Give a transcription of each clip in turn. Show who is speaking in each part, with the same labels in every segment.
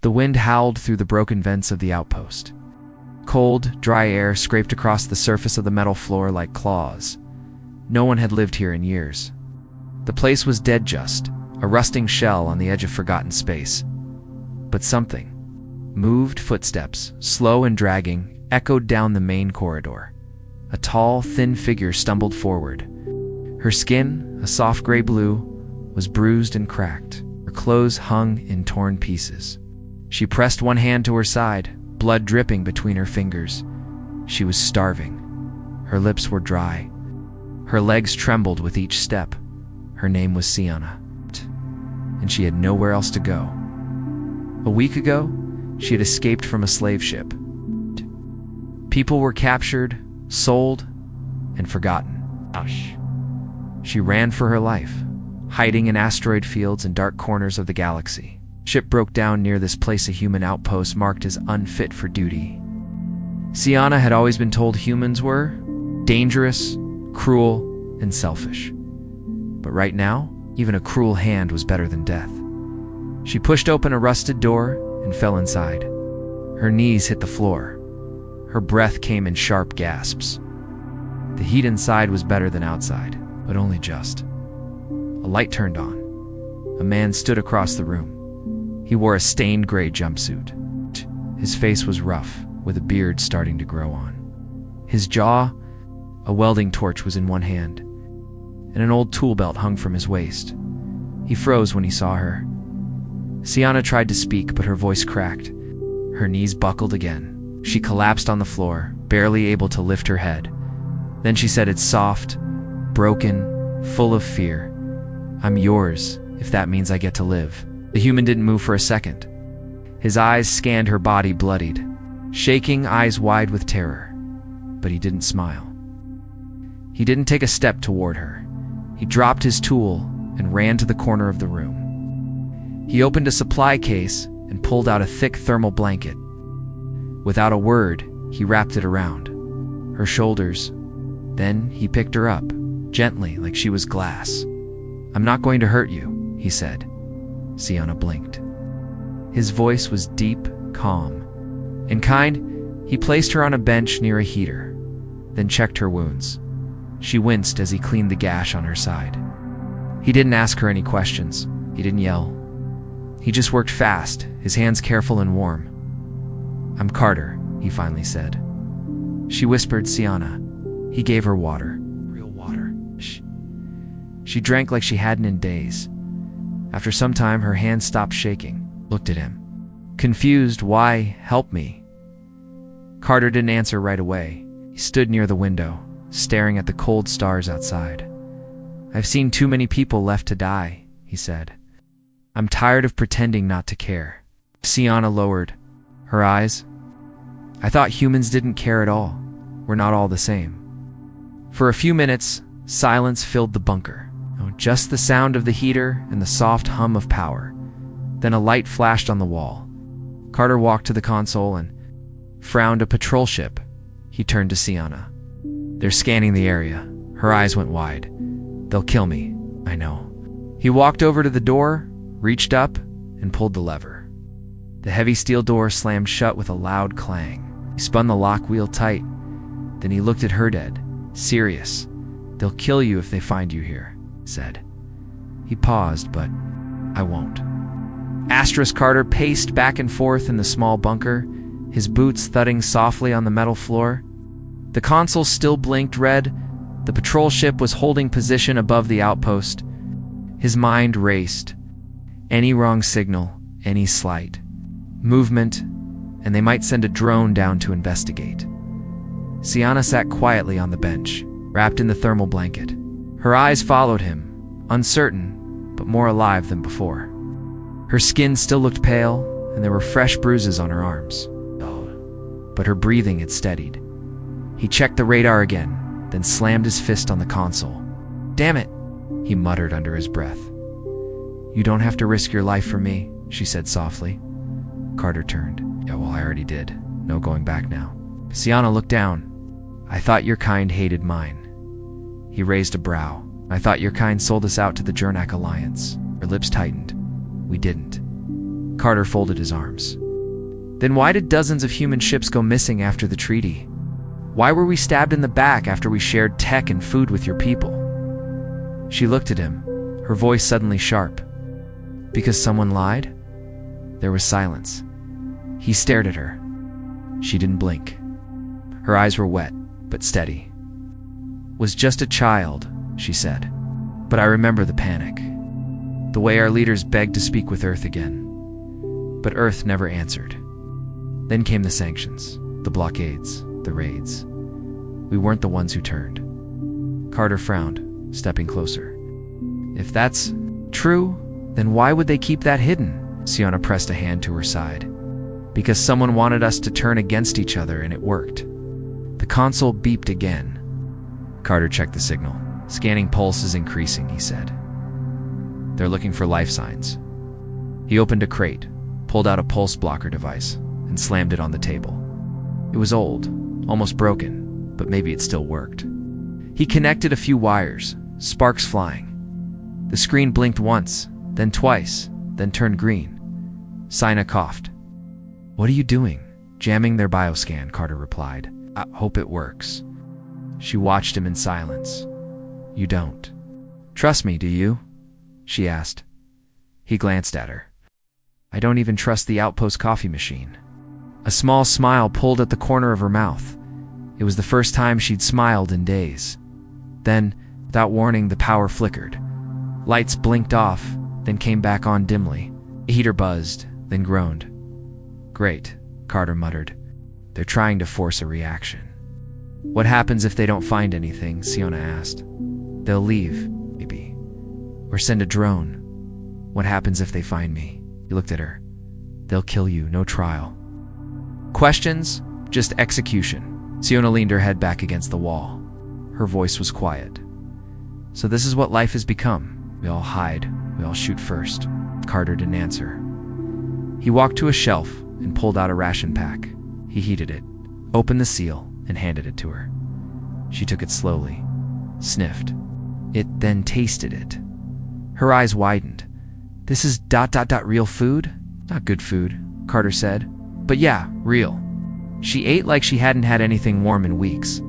Speaker 1: The wind howled through the broken vents of the outpost. Cold, dry air scraped across the surface of the metal floor like claws. No one had lived here in years. The place was dead, just a rusting shell on the edge of forgotten space. But something moved. Footsteps, slow and dragging, echoed down the main corridor. A tall, thin figure stumbled forward. Her skin, a soft gray blue, was bruised and cracked. Her clothes hung in torn pieces. She pressed one hand to her side, blood dripping between her fingers. She was starving. Her lips were dry. Her legs trembled with each step. Her name was Sienna, and she had nowhere else to go. A week ago, she had escaped from a slave ship. People were captured, sold, and forgotten. She ran for her life, hiding in asteroid fields and dark corners of the galaxy. Ship broke down near this place, a human outpost marked as unfit for duty. Sienna had always been told humans were dangerous, cruel, and selfish. But right now, even a cruel hand was better than death. She pushed open a rusted door and fell inside. Her knees hit the floor. Her breath came in sharp gasps. The heat inside was better than outside, but only just. A light turned on. A man stood across the room. He wore a stained gray jumpsuit. His face was rough, with a beard starting to grow on. His jaw, a welding torch was in one hand, and an old tool belt hung from his waist. He froze when he saw her. Sienna tried to speak, but her voice cracked. Her knees buckled again. She collapsed on the floor, barely able to lift her head. Then she said, "It's soft, broken, full of fear. I'm yours, if that means I get to live." The human didn't move for a second. His eyes scanned her body, bloodied, shaking, eyes wide with terror. But he didn't smile. He didn't take a step toward her. He dropped his tool and ran to the corner of the room. He opened a supply case and pulled out a thick thermal blanket. Without a word, he wrapped it around her shoulders. Then he picked her up, gently, like she was glass. "I'm not going to hurt you," he said. Sienna blinked. His voice was deep, calm, and kind. He placed her on a bench near a heater, then checked her wounds. She winced as he cleaned the gash on her side. He didn't ask her any questions. He didn't yell. He just worked fast, his hands careful and warm. "I'm Carter," he finally said. She whispered, "Sienna." He gave her water. Real water. She drank like she hadn't in days. After some time, her hand stopped shaking, looked at him. Confused, "Why? Help me." Carter didn't answer right away. He stood near the window, staring at the cold stars outside. "I've seen too many people left to die," he said. "I'm tired of pretending not to care." Sienna lowered her eyes. "I thought humans didn't care at all. We're not all the same." For a few minutes, silence filled the bunker. Just the sound of the heater and the soft hum of power. Then a light flashed on the wall. Carter walked to the console and frowned. "A patrol ship." He turned to Sienna. "They're scanning the area." Her eyes went wide. "They'll kill me, I know." He walked over to the door, reached up, and pulled the lever. The heavy steel door slammed shut with a loud clang. He spun the lock wheel tight. Then he looked at her, dead, serious. "They'll kill you if they find you here," said. He paused, "But I won't." Carter paced back and forth in the small bunker, his boots thudding softly on the metal floor. The console still blinked red. The patrol ship was holding position above the outpost. His mind raced. Any wrong signal, any slight movement, and they might send a drone down to investigate. Sienna sat quietly on the bench, wrapped in the thermal blanket. Her eyes followed him, uncertain, but more alive than before. Her skin still looked pale, and there were fresh bruises on her arms. But her breathing had steadied. He checked the radar again, then slammed his fist on the console. "Damn it," he muttered under his breath. "You don't have to risk your life for me," she said softly. Carter turned. "Yeah, well, I already did. No going back now." Sienna looked down. "I thought your kind hated mine." He raised a brow. "I thought your kind sold us out to the Jernak Alliance." Her lips tightened. "We didn't." Carter folded his arms. Then why did dozens of human ships go missing after the treaty? Why were we stabbed in the back after we shared tech and food with your people? She looked at him, her voice suddenly sharp. Because someone lied? There was silence. He stared at her. She didn't blink. Her eyes were wet, but steady. Was just a child, she said. But I remember the panic. The way our leaders begged to speak with Earth again. But Earth never answered. Then came the sanctions, the blockades, the raids. We weren't the ones who turned. Carter frowned, stepping closer. If that's true, then why would they keep that hidden? Sienna pressed a hand to her side. Because someone wanted us to turn against each other, and it worked. The console beeped again. Carter checked the signal. Scanning pulse is increasing, he said. They're looking for life signs. He opened a crate, pulled out a pulse blocker device, and slammed it on the table. It was old, almost broken, but maybe it still worked. He connected a few wires, sparks flying. The screen blinked once, then twice, then turned green. Sienna coughed. What are you doing? Jamming their bioscan, Carter replied. I hope it works. She watched him in silence. You don't. Trust me, do you? She asked. He glanced at her. I don't even trust the outpost coffee machine. A small smile pulled at the corner of her mouth. It was the first time she'd smiled in days. Then, without warning, the power flickered. Lights blinked off, then came back on dimly. The heater buzzed, then groaned. Great, Carter muttered. They're trying to force a reaction. What happens if they don't find anything? Sienna asked. They'll leave, maybe. Or send a drone. What happens if they find me? He looked at her. They'll kill you, no trial. Questions? Just execution. Sienna leaned her head back against the wall. Her voice was quiet. So this is what life has become. We all hide. We all shoot first. Carter didn't answer. He walked to a shelf and pulled out a ration pack. He heated it, opened the seal, and handed it to her. She took it slowly, sniffed. It then tasted it. Her eyes widened. This is ... real food? Not good food, Carter said. But yeah, real. She ate like she hadn't had anything warm in weeks.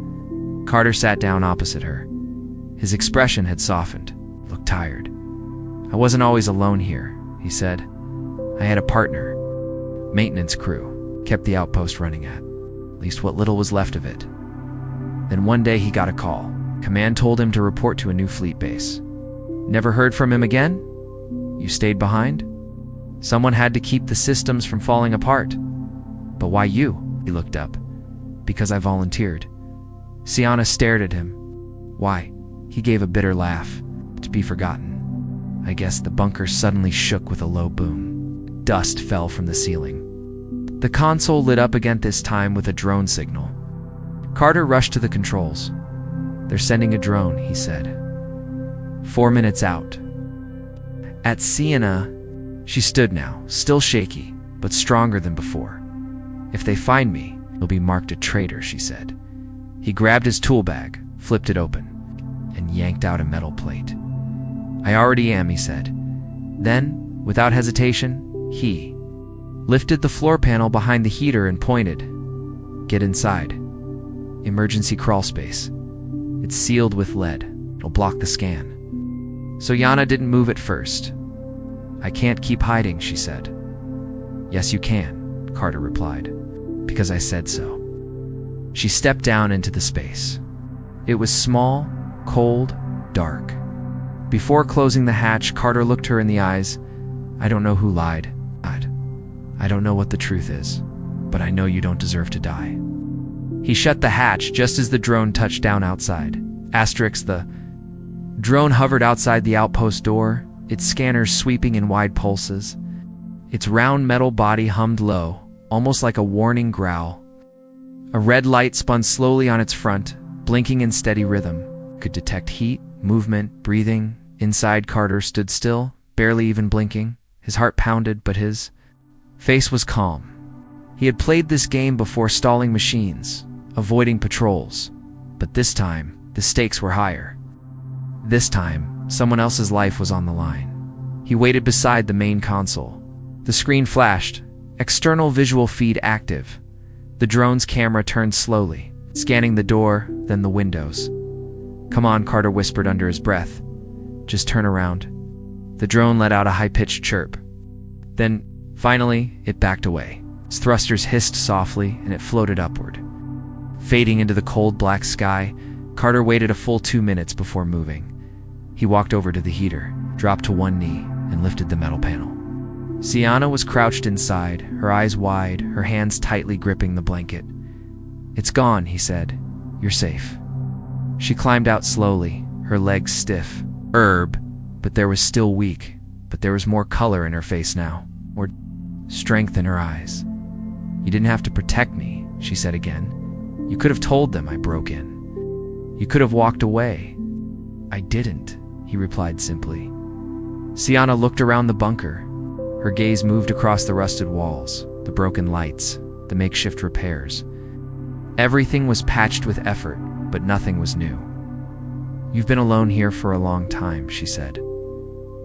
Speaker 1: Carter sat down opposite her. His expression had softened, looked tired. I wasn't always alone here, he said. I had a partner. Maintenance crew. Kept the outpost running at least what little was left of it. Then one day he got a call. Command told him to report to a new fleet base. Never heard from him again? You stayed behind? Someone had to keep the systems from falling apart. But why you? He looked up. Because I volunteered. Sienna stared at him. Why? He gave a bitter laugh. To be forgotten. I guess the bunker suddenly shook with a low boom. Dust fell from the ceiling. The console lit up again, this time with a drone signal. Carter rushed to the controls. They're sending a drone, he said. 4 minutes out. At Sienna, she stood now, still shaky, but stronger than before. If they find me, you'll be marked a traitor, she said. He grabbed his tool bag, flipped it open, and yanked out a metal plate. I already am, he said. Then, without hesitation, he lifted the floor panel behind the heater and pointed. Get inside. Emergency crawl space. It's sealed with lead. It'll block the scan. So Yana didn't move at first. I can't keep hiding, she said. Yes, you can, Carter replied. Because I said so. She stepped down into the space. It was small, cold, dark. Before closing the hatch, Carter looked her in the eyes. I don't know who lied. I don't know what the truth is, but I know you don't deserve to die. He shut the hatch just as the drone touched down outside. Asterisk, the drone hovered outside the outpost door, its scanners sweeping in wide pulses. Its round metal body hummed low, almost like a warning growl. A red light spun slowly on its front, blinking in steady rhythm. Could detect heat, movement, breathing. Inside, Carter stood still, barely even blinking. His heart pounded, but his face was calm. He had played this game before, stalling machines, avoiding patrols. But this time, the stakes were higher. This time, someone else's life was on the line. He waited beside the main console. The screen flashed. External visual feed active. The drone's camera turned slowly, scanning the door, then the windows. "Come on," Carter whispered under his breath. "Just turn around." The drone let out a high-pitched chirp. Then, finally, it backed away. Its thrusters hissed softly, and it floated upward. Fading into the cold black sky, Carter waited a full 2 minutes before moving. He walked over to the heater, dropped to one knee, and lifted the metal panel. Sienna was crouched inside, her eyes wide, her hands tightly gripping the blanket. "It's gone," he said. "You're safe." She climbed out slowly, her legs stiff. But there was still weak. But there was more color in her face now, more strength in her eyes. "You didn't have to protect me," she said again. "You could have told them I broke in. You could have walked away." "I didn't," he replied simply. Sienna looked around the bunker. Her gaze moved across the rusted walls, the broken lights, the makeshift repairs. Everything was patched with effort, but nothing was new. "You've been alone here for a long time," she said.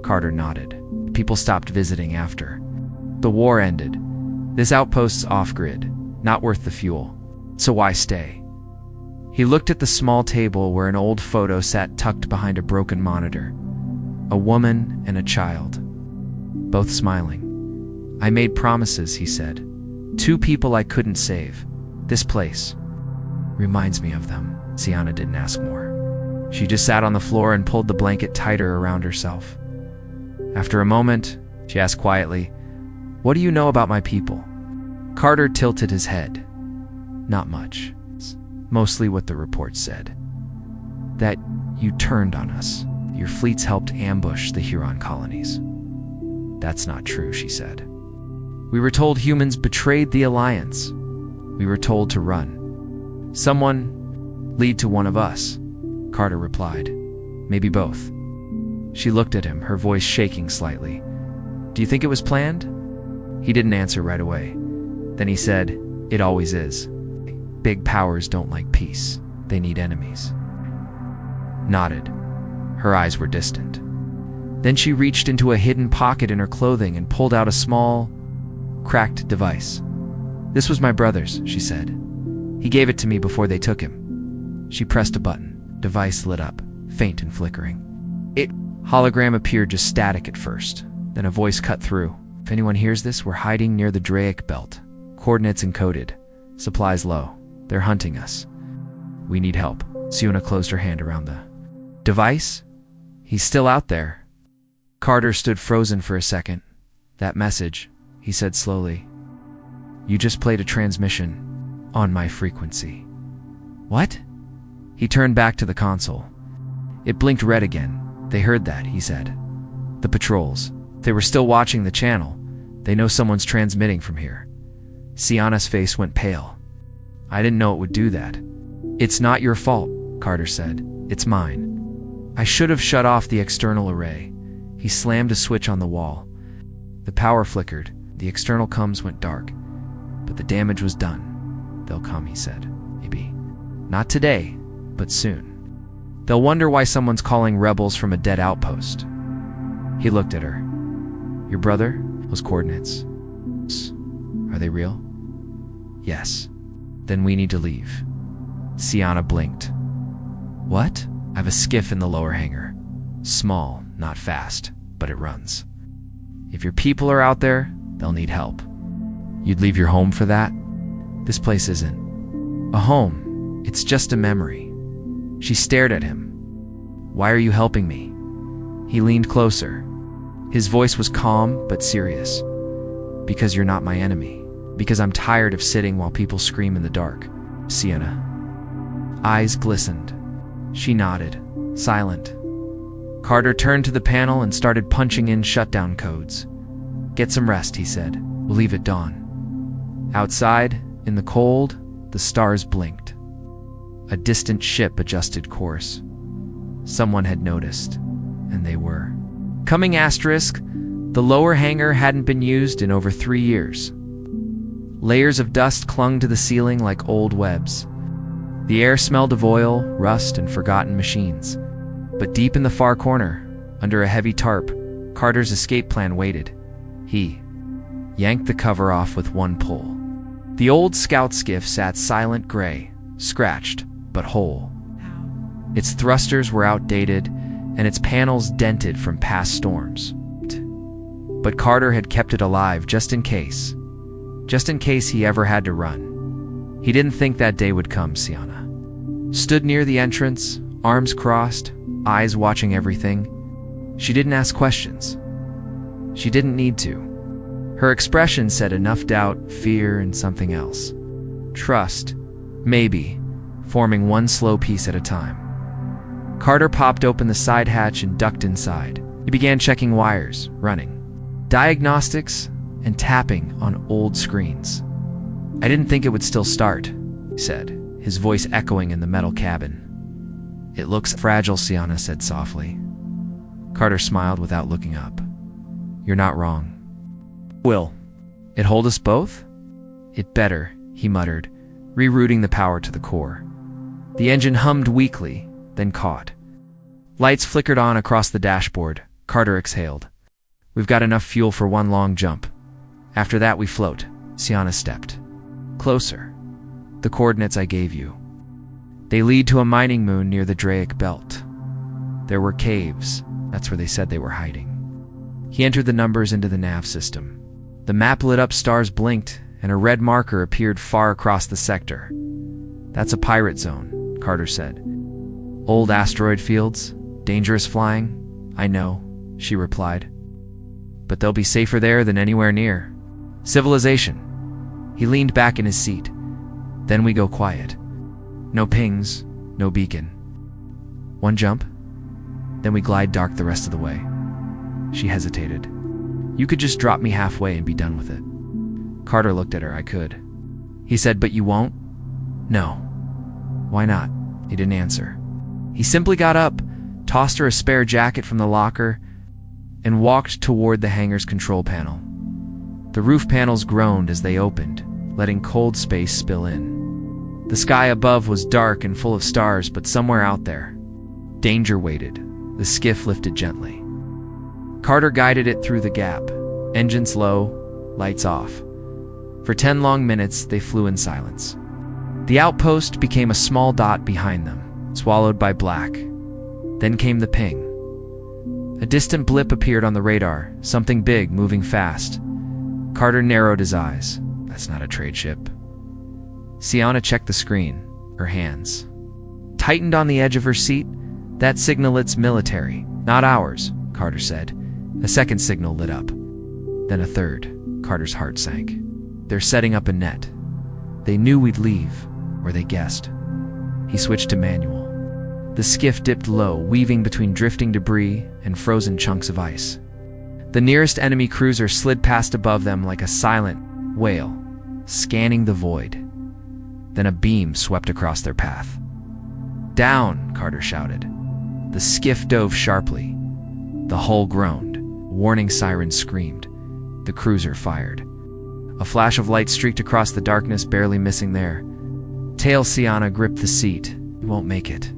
Speaker 1: Carter nodded. "People stopped visiting after. The war ended. This outpost's off-grid, not worth the fuel. So why stay?" He looked at the small table where an old photo sat tucked behind a broken monitor. A woman and a child, both smiling. "I made promises," he said. "2 people I couldn't save. This place reminds me of them." Sienna didn't ask more. She just sat on the floor and pulled the blanket tighter around herself. After a moment, she asked quietly, "What do you know about my people?" Carter tilted his head. "Not much. Mostly what the reports said. That you turned on us. Your fleets helped ambush the Huron colonies." "That's not true," she said. "We were told humans betrayed the Alliance. We were told to run. Someone lead to one of us," Carter replied. "Maybe both." She looked at him, her voice shaking slightly. "Do you think it was planned?" He didn't answer right away. Then he said, "It always is. Big powers don't like peace. They need enemies." Nodded. Her eyes were distant. Then she reached into a hidden pocket in her clothing and pulled out a small, cracked device. "This was my brother's," she said. "He gave it to me before they took him." She pressed a button. Device lit up, faint and flickering. Hologram appeared just static at first. Then a voice cut through. "If anyone hears this, we're hiding near the Draic belt. Coordinates encoded. Supplies low. They're hunting us. We need help." Sienna closed her hand around the device. "He's still out there." Carter stood frozen for a second. "That message," he said slowly. "You just played a transmission on my frequency." "What?" He turned back to the console. It blinked red again. "They heard that," he said. "The patrols. They were still watching the channel. They know someone's transmitting from here." Sienna's face went pale. "I didn't know it would do that." "It's not your fault," Carter said. "It's mine. I should have shut off the external array." He slammed a switch on the wall. The power flickered. The external comms went dark. But the damage was done. "They'll come," he said. "Maybe. Not today, but soon. They'll wonder why someone's calling rebels from a dead outpost." He looked at her. "Your brother? Those coordinates. Are they real?" "Yes." "Then we need to leave." Sienna blinked. "What?" "I have a skiff in the lower hangar. Small, not fast, but it runs. If your people are out there, they'll need help." "You'd leave your home for that?" "This place isn't a home. It's just a memory." She stared at him. "Why are you helping me?" He leaned closer. His voice was calm but serious. "Because you're not my enemy. Because I'm tired of sitting while people scream in the dark." Sienna. Eyes glistened. She nodded, silent. Carter turned to the panel and started punching in shutdown codes. "Get some rest," he said. "We'll leave at dawn." Outside, in the cold, the stars blinked. A distant ship adjusted course. Someone had noticed, and they were coming. The lower hangar hadn't been used in over 3 years. Layers of dust clung to the ceiling like old webs. The air smelled of oil, rust, and forgotten machines. But deep in the far corner, under a heavy tarp, Carter's escape plan waited. He yanked the cover off with one pull. The old scout skiff sat silent gray, scratched, but whole. Its thrusters were outdated, and its panels dented from past storms. But Carter had kept it alive just in case he ever had to run. He didn't think that day would come. Sienna stood near the entrance, arms crossed, eyes watching everything. She didn't ask questions. She didn't need to. Her expression said enough doubt, fear, and something else. Trust, maybe, forming one slow piece at a time. Carter popped open the side hatch and ducked inside. He began checking wires, running diagnostics, and tapping on old screens. "I didn't think it would still start," he said, his voice echoing in the metal cabin. "It looks fragile," Sienna said softly. Carter smiled without looking up. "You're not wrong." "Will it hold us both?" "It better," he muttered, rerouting the power to the core. The engine hummed weakly, then caught. Lights flickered on across the dashboard. Carter exhaled. "We've got enough fuel for one long jump. After that, we float." Sienna stepped closer. "The coordinates I gave you. They lead to a mining moon near the Draic Belt. There were caves. That's where they said they were hiding." He entered the numbers into the nav system. The map lit up, stars blinked, and a red marker appeared far across the sector. "That's a pirate zone," Carter said. "Old asteroid fields, dangerous flying." "I know," she replied. "But they'll be safer there than anywhere near. Civilization." He leaned back in his seat. "Then we go quiet. No pings, no beacon. One jump, then we glide dark the rest of the way." She hesitated. "You could just drop me halfway and be done with it." Carter looked at her. "I could." He said, "But you won't?" "No." "Why not?" He didn't answer. He simply got up, tossed her a spare jacket from the locker, and walked toward the hangar's control panel. The roof panels groaned as they opened, letting cold space spill in. The sky above was dark and full of stars, but somewhere out there, danger waited. The skiff lifted gently. Carter guided it through the gap, engines low, lights off. For 10 long minutes, they flew in silence. The outpost became a small dot behind them, swallowed by black. Then came the ping. A distant blip appeared on the radar, something big moving fast. Carter narrowed his eyes. That's not a trade ship. Sienna checked the screen, her hands tightened on the edge of her seat. "That signal, it's military, not ours," Carter said. A second signal lit up. Then a third. Carter's heart sank. "They're setting up a net. They knew we'd leave, or they guessed." He switched to manual. The skiff dipped low, weaving between drifting debris and frozen chunks of ice. The nearest enemy cruiser slid past above them like a silent whale, scanning the void. Then a beam swept across their path. "Down!" Carter shouted. The skiff dove sharply. The hull groaned. A warning siren screamed. The cruiser fired. A flash of light streaked across the darkness, barely missing their tail. Sienna gripped the seat. "You won't make it."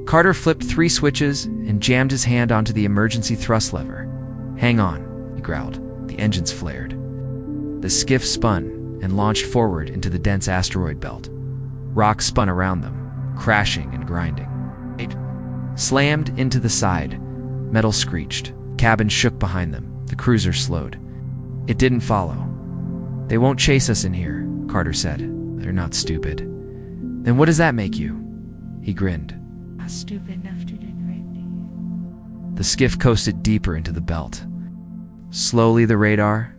Speaker 1: Carter flipped 3 switches and jammed his hand onto the emergency thrust lever. "Hang on," he growled. The engines flared. The skiff spun and launched forward into the dense asteroid belt. Rocks spun around them, crashing and grinding. It slammed into the side. Metal screeched. Cabin shook behind them. The cruiser slowed. It didn't follow. "They won't chase us in here," Carter said. "They're not stupid." "Then what does that make you?" He grinned.
Speaker 2: "Not stupid enough to do the right thing."
Speaker 1: The skiff coasted deeper into the belt. Slowly the radar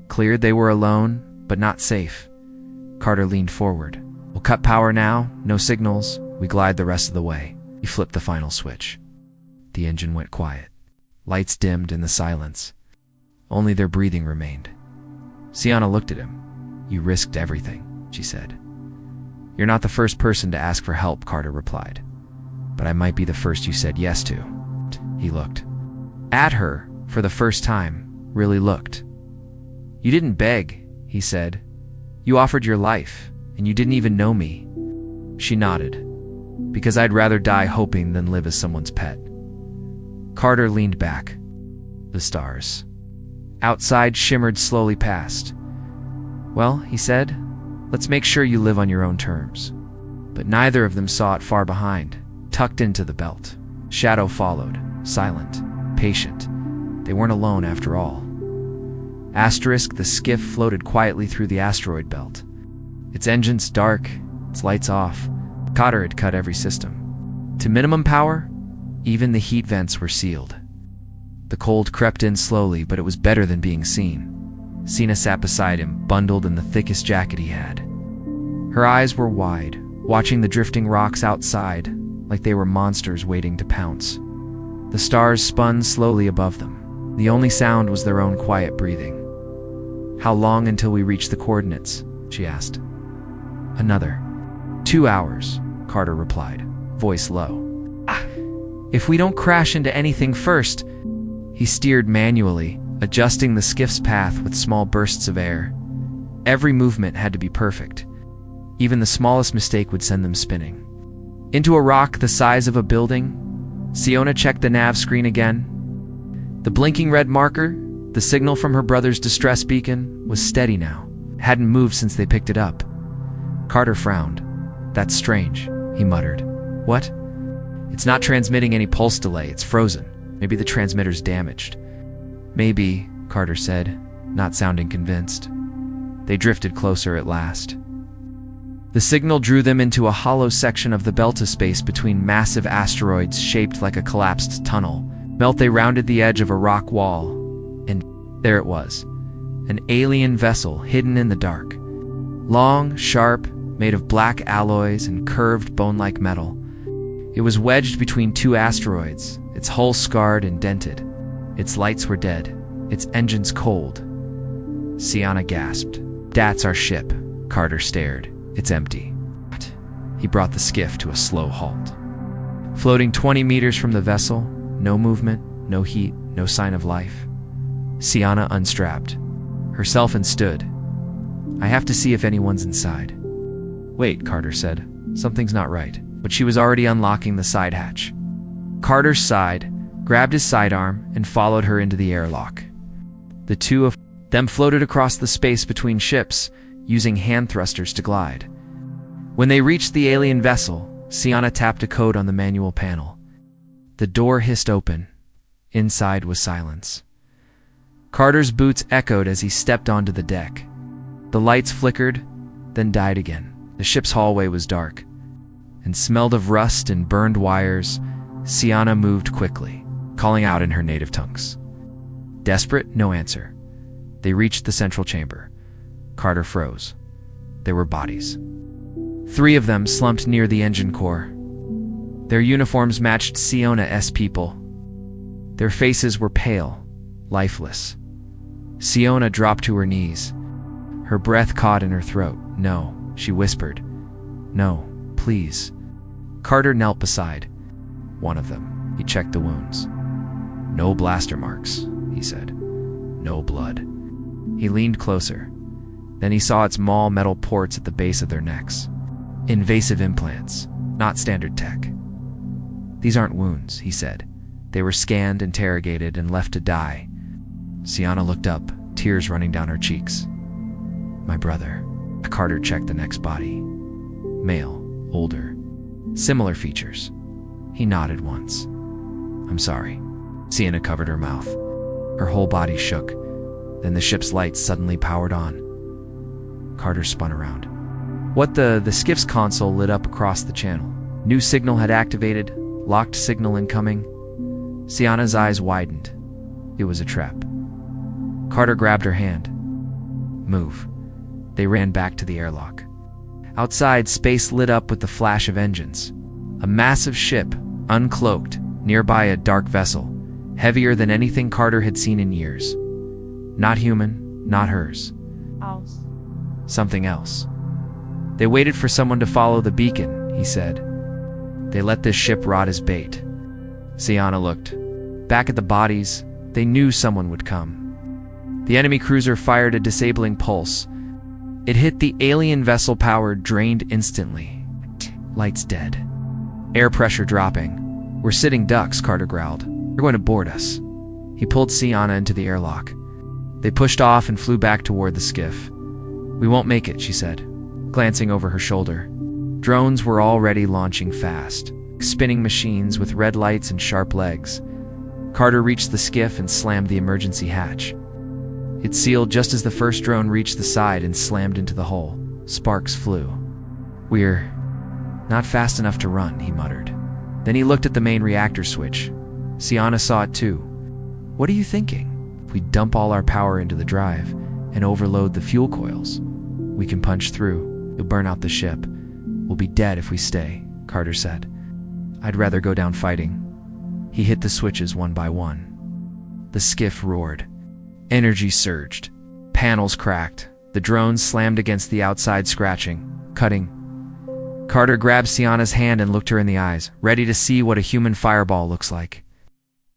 Speaker 1: cleared. They were alone, but not safe. Carter leaned forward. "We'll cut power now, no signals. We glide the rest of the way." He flipped the final switch. The engine went quiet. Lights dimmed in the silence. Only their breathing remained. Sienna looked at him. "You risked everything," she said. "You're not the first person to ask for help," Carter replied. "But I might be the first you said yes to." He looked at her for the first time, really looked. "You didn't beg," he said. "You offered your life, and you didn't even know me." She nodded. "Because I'd rather die hoping than live as someone's pet." Carter leaned back. The stars Outside shimmered slowly past. "Well," he said, "let's make sure you live on your own terms." But neither of them saw it far behind, tucked into the belt. Shadow followed, silent, patient. They weren't alone after all. The skiff floated quietly through the asteroid belt. Its engines dark, its lights off. Cotter had cut every system. To minimum power, even the heat vents were sealed. The cold crept in slowly, but it was better than being seen. Sina sat beside him, bundled in the thickest jacket he had. Her eyes were wide, watching the drifting rocks outside, like they were monsters waiting to pounce. The stars spun slowly above them. The only sound was their own quiet breathing. "How long until we reach the coordinates?" she asked. "Another 2 hours, Carter replied, voice low. "If we don't crash into anything first." He steered manually, adjusting the skiff's path with small bursts of air. Every movement had to be perfect. Even the smallest mistake would send them spinning. Into a rock the size of a building, Siona checked the nav screen again. The blinking red marker, the signal from her brother's distress beacon, was steady now. It hadn't moved since they picked it up. Carter frowned. "That's strange," he muttered. "What?" "It's not transmitting any pulse delay, it's frozen. Maybe the transmitter's damaged." "Maybe," Carter said, not sounding convinced. They drifted closer at last. The signal drew them into a hollow section of the belt of space between massive asteroids shaped like a collapsed tunnel. They rounded the edge of a rock wall, and there it was, an alien vessel hidden in the dark. Long, sharp, made of black alloys and curved bone-like metal. It was wedged between two asteroids, its hull scarred and dented. Its lights were dead, its engines cold. Siana gasped. "That's our ship." Carter stared. "It's empty." He brought the skiff to a slow halt. Floating 20 meters from the vessel, no movement, no heat, no sign of life. Siana unstrapped herself and stood. "I have to see if anyone's inside." "Wait," Carter said. "Something's not right." But she was already unlocking the side hatch. Carter sighed, grabbed his sidearm, and followed her into the airlock. The two of them floated across the space between ships, using hand thrusters to glide. When they reached the alien vessel, Siana tapped a code on the manual panel. The door hissed open. Inside was silence. Carter's boots echoed as he stepped onto the deck. The lights flickered, then died again. The ship's hallway was dark and smelled of rust and burned wires. Siana moved quickly, calling out in her native tongues. Desperate, no answer. They reached the central chamber. Carter froze. There were bodies. 3 of them slumped near the engine core. Their uniforms matched Siona's people. Their faces were pale, lifeless. Siona dropped to her knees. Her breath caught in her throat. "No," she whispered. "No, please." Carter knelt beside one of them. He checked the wounds. "No blaster marks," he said. "No blood." He leaned closer. Then he saw its small metal ports at the base of their necks. Invasive implants, not standard tech. "These aren't wounds," he said. "They were scanned, interrogated, and left to die." Siana looked up, tears running down her cheeks. "My brother." Carter checked the next body. Male, older, similar features. He nodded once. "I'm sorry." Siana covered her mouth. Her whole body shook. Then the ship's lights suddenly powered on. Carter spun around. The skiff's console lit up across the channel. New signal had activated, locked signal incoming. Siana's eyes widened. It was a trap. Carter grabbed her hand. "Move." They ran back to the airlock. Outside, space lit up with the flash of engines. A massive ship, uncloaked, nearby a dark vessel, heavier than anything Carter had seen in years. Not human, not hers.
Speaker 2: House.
Speaker 1: Something else. They waited for someone to follow the beacon, he said. They let this ship rot as bait. Siana looked. Back at the bodies, they knew someone would come. The enemy cruiser fired a disabling pulse. It hit the alien vessel power, drained instantly. Lights dead. Air pressure dropping. "We're sitting ducks," Carter growled. "You're going to board us." He pulled Siana into the airlock. They pushed off and flew back toward the skiff. "We won't make it," she said, glancing over her shoulder. Drones were already launching fast, spinning machines with red lights and sharp legs. Carter reached the skiff and slammed the emergency hatch. It sealed just as the first drone reached the side and slammed into the hull. Sparks flew. "We're not fast enough to run," he muttered. Then he looked at the main reactor switch. Sienna saw it too. "What are you thinking? If we dump all our power into the drive and overload the fuel coils, we can punch through. You'll burn out the ship. We'll be dead if we stay," Carter said. "I'd rather go down fighting." He hit the switches one by one. The skiff roared. Energy surged. Panels cracked. The drones slammed against the outside, scratching, cutting. Carter grabbed Sienna's hand and looked her in the eyes, ready to see what a human fireball looks like.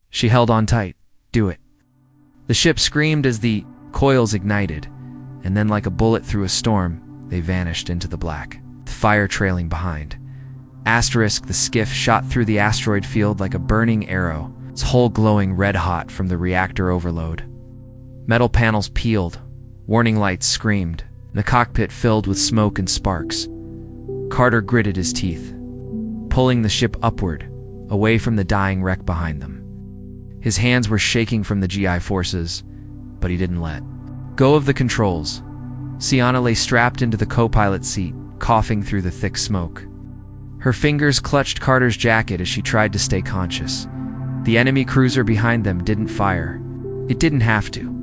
Speaker 1: She held on tight. "Do it." The ship screamed as the coils ignited, and then like a bullet through a storm, they vanished into the black, the fire trailing behind. Asterisk, the skiff shot through the asteroid field like a burning arrow, its hull glowing red-hot from the reactor overload. Metal panels peeled. Warning lights screamed. The cockpit filled with smoke and sparks. Carter gritted his teeth, pulling the ship upward, away from the dying wreck behind them. His hands were shaking from the GI forces, but he didn't let go of the controls. Sienna lay strapped into the co-pilot seat, coughing through the thick smoke. Her fingers clutched Carter's jacket as she tried to stay conscious. The enemy cruiser behind them didn't fire. It didn't have to.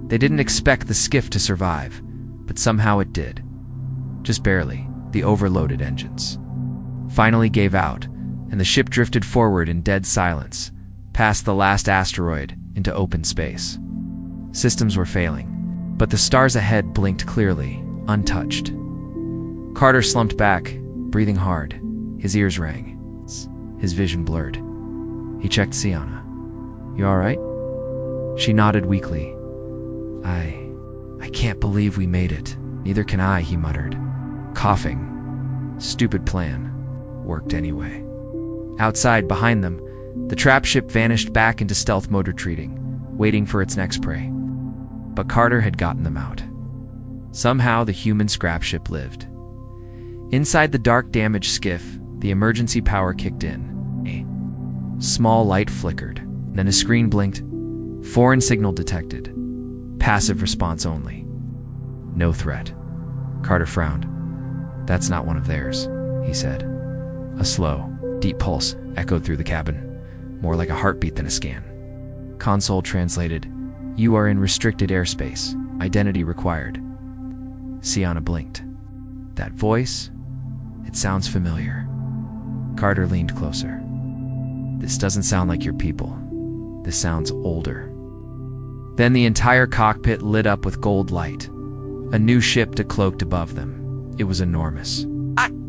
Speaker 1: They didn't expect the skiff to survive, but somehow it did. Just barely. The overloaded engines finally gave out, and the ship drifted forward in dead silence, past the last asteroid into open space. Systems were failing, but the stars ahead blinked clearly, untouched. Carter slumped back, breathing hard. His ears rang. His vision blurred. He checked Sienna. "You all right?" She nodded weakly. I can't believe we made it." "Neither can I," he muttered, coughing. Stupid plan. Worked anyway. Outside, behind them, the trap ship vanished back into stealth mode, retreating, waiting for its next prey. But Carter had gotten them out. Somehow, the human scrap ship lived. Inside the dark, damaged skiff, the emergency power kicked in. A small light flickered, then a screen blinked. Foreign signal detected. Passive response only. No threat. Carter frowned. "That's not one of theirs," he said. A slow, deep pulse echoed through the cabin, more like a heartbeat than a scan. Console translated, "You are in restricted airspace. Identity required." Sienna blinked. "That voice? It sounds familiar." Carter leaned closer. "This doesn't sound like your people. This sounds older." Then the entire cockpit lit up with gold light. A new ship decloaked above them. It was enormous.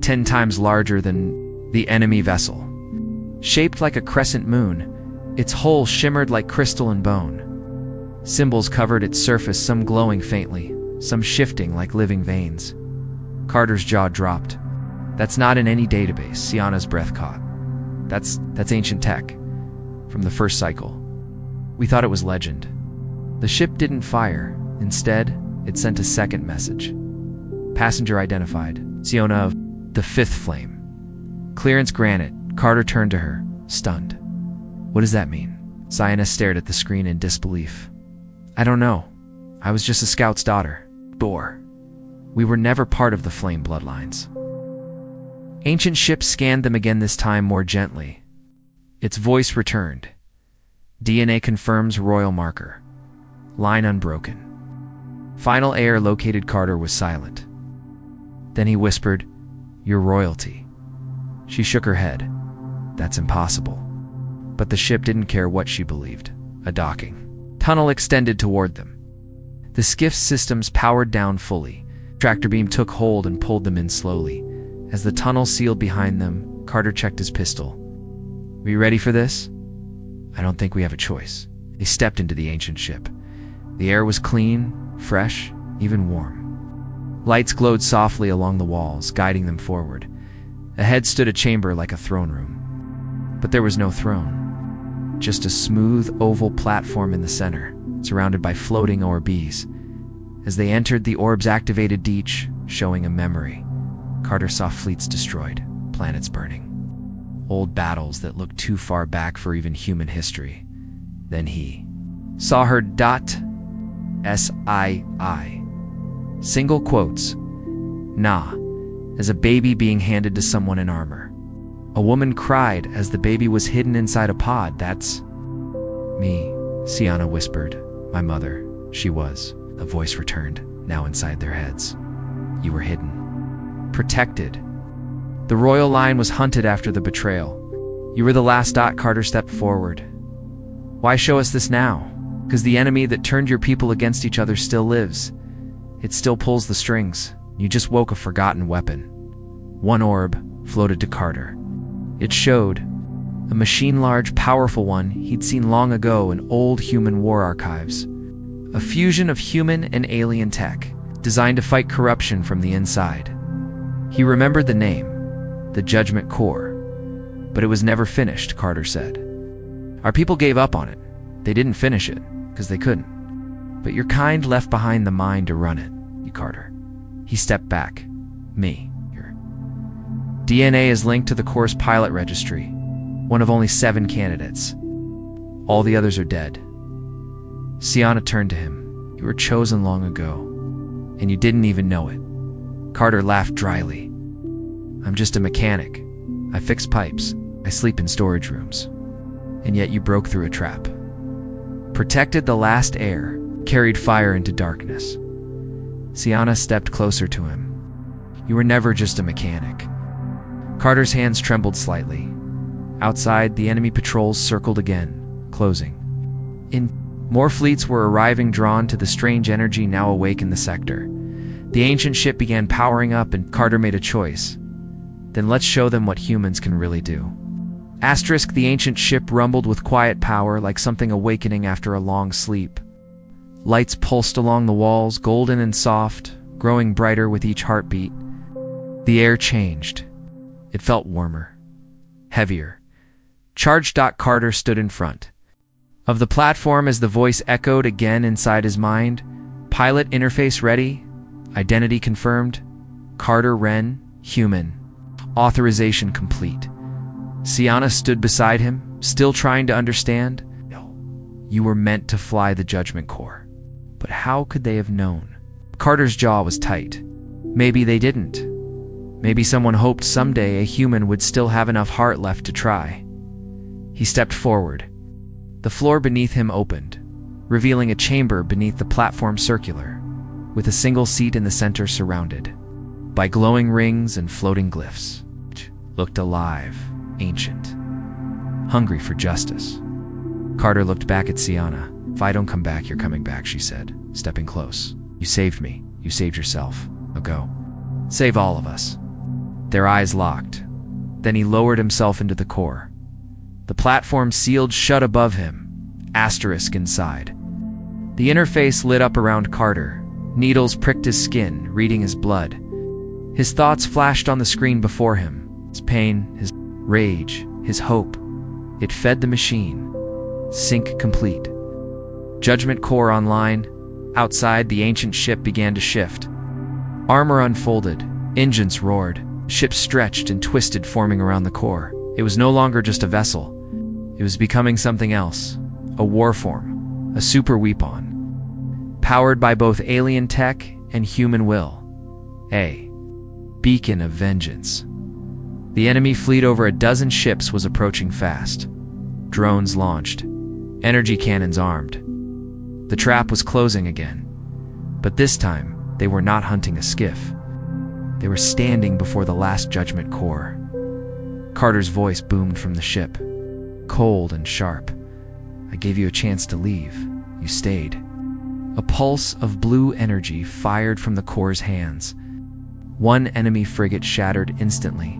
Speaker 1: 10 times larger than the enemy vessel. Shaped like a crescent moon, its hull shimmered like crystal and bone. Symbols covered its surface, some glowing faintly, some shifting like living veins. Carter's jaw dropped. "That's not in any database," Sienna's breath caught. That's ancient tech. From the first cycle. We thought it was legend." The ship didn't fire. Instead, it sent a second message. "Passenger identified. Sienna of the fifth flame. Clearance granted." Carter turned to her, stunned. "What does that mean?" Sienna stared at the screen in disbelief. "I don't know. I was just a scout's daughter. Door. We were never part of the flame bloodlines." Ancient ship scanned them again, this time more gently. Its voice returned. "DNA confirms royal marker. Line unbroken." Final air located. Carter was silent. Then he whispered, "Your royalty." She shook her head. "That's impossible." But the ship didn't care what she believed. A docking tunnel extended toward them. The skiff's systems powered down fully. Tractor beam took hold and pulled them in slowly. As the tunnel sealed behind them, Carter checked his pistol. "Are you ready for this?" "I don't think we have a choice." They stepped into the ancient ship. The air was clean, fresh, even warm. Lights glowed softly along the walls, guiding them forward. Ahead stood a chamber like a throne room. But there was no throne. Just a smooth, oval platform in the center. surrounded by floating orbes. As they entered, the orbs activated Deech, showing a memory. Carter saw fleets destroyed, planets burning. Old battles that looked too far back for even human history. Then he saw her .sii. Single quotes. Nah, as a baby being handed to someone in armor. A woman cried as the baby was hidden inside a pod. That's me, Sienna whispered. My mother, she was. A voice returned, now inside their heads. You were hidden. Protected. The royal line was hunted after the betrayal. You were the last. Carter stepped forward. Why show us this now? Because the enemy that turned your people against each other still lives. It still pulls the strings. You just woke a forgotten weapon. One orb floated to Carter. It showed a machine, large, powerful one he'd seen long ago in old human war archives. A fusion of human and alien tech, designed to fight corruption from the inside. He remembered the name, the Judgment Core. But it was never finished, Carter said. Our people gave up on it. They didn't finish it, because they couldn't. But your kind left behind the mind to run it, you Carter. He stepped back. Me. Your DNA is linked to the Core's pilot registry, one of only 7 candidates. All the others are dead. Sienna turned to him. You were chosen long ago, and you didn't even know it. Carter laughed dryly. I'm just a mechanic. I fix pipes. I sleep in storage rooms. And yet you broke through a trap. Protected the last heir, carried fire into darkness. Sienna stepped closer to him. You were never just a mechanic. Carter's hands trembled slightly. Outside, the enemy patrols circled again, closing. More fleets were arriving, drawn to the strange energy now awake in the sector. The ancient ship began powering up, and Carter made a choice. Then let's show them what humans can really do. The ancient ship rumbled with quiet power, like something awakening after a long sleep. Lights pulsed along the walls, golden and soft, growing brighter with each heartbeat. The air changed. It felt warmer, heavier. Charged. Carter stood in front of the platform as the voice echoed again inside his mind. Pilot interface ready. Identity confirmed. Carter Wren, human. Authorization complete. Sienna stood beside him, still trying to understand. No, you were meant to fly the Judgment Core. But how could they have known? Carter's jaw was tight. Maybe they didn't. Maybe someone hoped someday a human would still have enough heart left to try. He stepped forward. The floor beneath him opened, revealing a chamber beneath the platform, circular, with a single seat in the center surrounded by glowing rings and floating glyphs. It looked alive, ancient, hungry for justice. Carter looked back at Sienna. If I don't come back, you're coming back, she said, stepping close. You saved me. You saved yourself. Now go. Save all of us. Their eyes locked. Then he lowered himself into the core. The platform sealed shut above him, asterisk inside. The interface lit up around Carter. Needles pricked his skin, reading his blood. His thoughts flashed on the screen before him. His pain, his rage, his hope. It fed the machine. Sync complete. Judgment Core online. Outside, the ancient ship began to shift. Armor unfolded. Engines roared. Ships stretched and twisted, forming around the core. It was no longer just a vessel. It was becoming something else. A warform. A superweapon. Powered by both alien tech and human will. A beacon of vengeance. The enemy fleet, over a dozen ships, was approaching fast. Drones launched. Energy cannons armed. The trap was closing again. But this time, they were not hunting a skiff. They were standing before the last Judgment Core. Carter's voice boomed from the ship, cold and sharp. I gave you a chance to leave. You stayed. A pulse of blue energy fired from the Core's hands. One enemy frigate shattered instantly.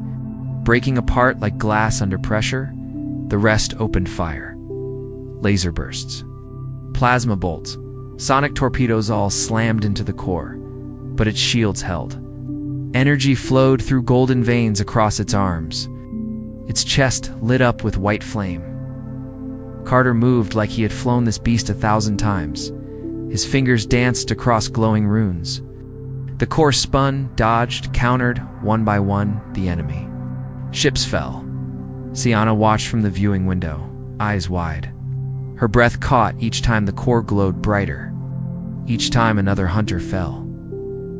Speaker 1: Breaking apart like glass under pressure, the rest opened fire. Laser bursts. Plasma bolts. Sonic torpedoes all slammed into the core, but its shields held. Energy flowed through golden veins across its arms. Its chest lit up with white flame. Carter moved like he had flown this beast 1,000 times. His fingers danced across glowing runes. The core spun, dodged, countered, one by one, the enemy. Ships fell. Sienna watched from the viewing window, eyes wide. Her breath caught each time the core glowed brighter. Each time another hunter fell.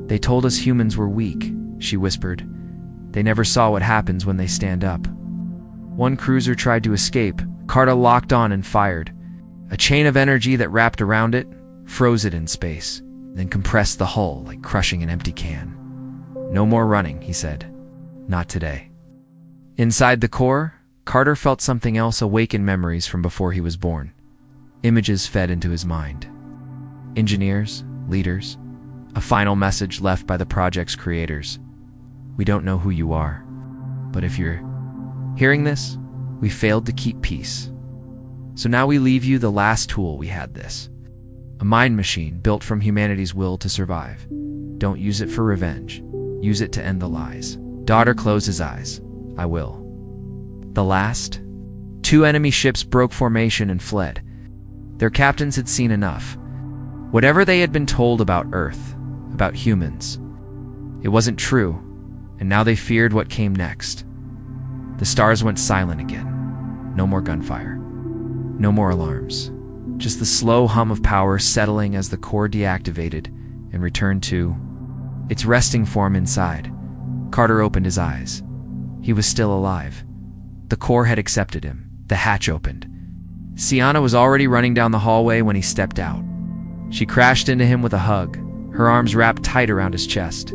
Speaker 1: "They told us humans were weak," she whispered. "They never saw what happens when they stand up." One cruiser tried to escape. Carter locked on and fired. A chain of energy that wrapped around it, froze it in space, then compressed the hull like crushing an empty can. "No more running," he said. "Not today." Inside the core, Carter felt something else awaken memories from before he was born. Images fed into his mind. Engineers, leaders, a final message left by the project's creators. "We don't know who you are, but if you're hearing this, we failed to keep peace. So now we leave you the last tool we had, this. A mind machine built from humanity's will to survive. Don't use it for revenge. Use it to end the lies." Daughter closed his eyes. "I will." The last? 2 enemy ships broke formation and fled. Their captains had seen enough. Whatever they had been told about Earth, about humans, it wasn't true, and now they feared what came next. The stars went silent again. No more gunfire. No more alarms. Just the slow hum of power settling as the core deactivated and returned to its resting form inside. Carter opened his eyes. He was still alive. The core had accepted him. The hatch opened. Sienna was already running down the hallway when he stepped out. She crashed into him with a hug, her arms wrapped tight around his chest.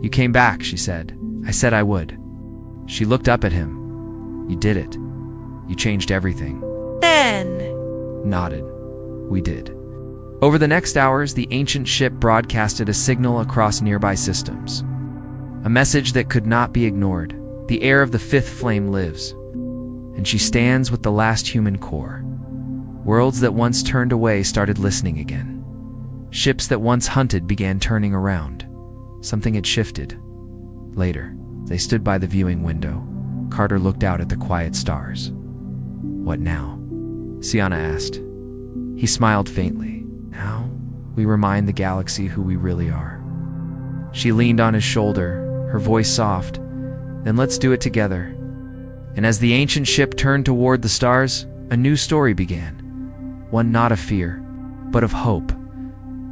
Speaker 1: "You came back," she said. "I said I would." She looked up at him. "You did it. You changed everything."
Speaker 2: Ben!
Speaker 1: Nodded. "We did." Over the next hours, the ancient ship broadcasted a signal across nearby systems. A message that could not be ignored. The heir of the 5th flame lives, and she stands with the last human core. Worlds that once turned away started listening again. Ships that once hunted began turning around. Something had shifted. Later, they stood by the viewing window. Carter looked out at the quiet stars. "What now?" Sienna asked. He smiled faintly. "Now, we remind the galaxy who we really are." She leaned on his shoulder, her voice soft. "Then let's do it together." And as the ancient ship turned toward the stars, a new story began. One not of fear, but of hope.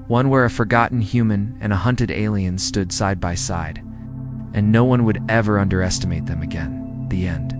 Speaker 1: One where a forgotten human and a hunted alien stood side by side, and no one would ever underestimate them again. The end.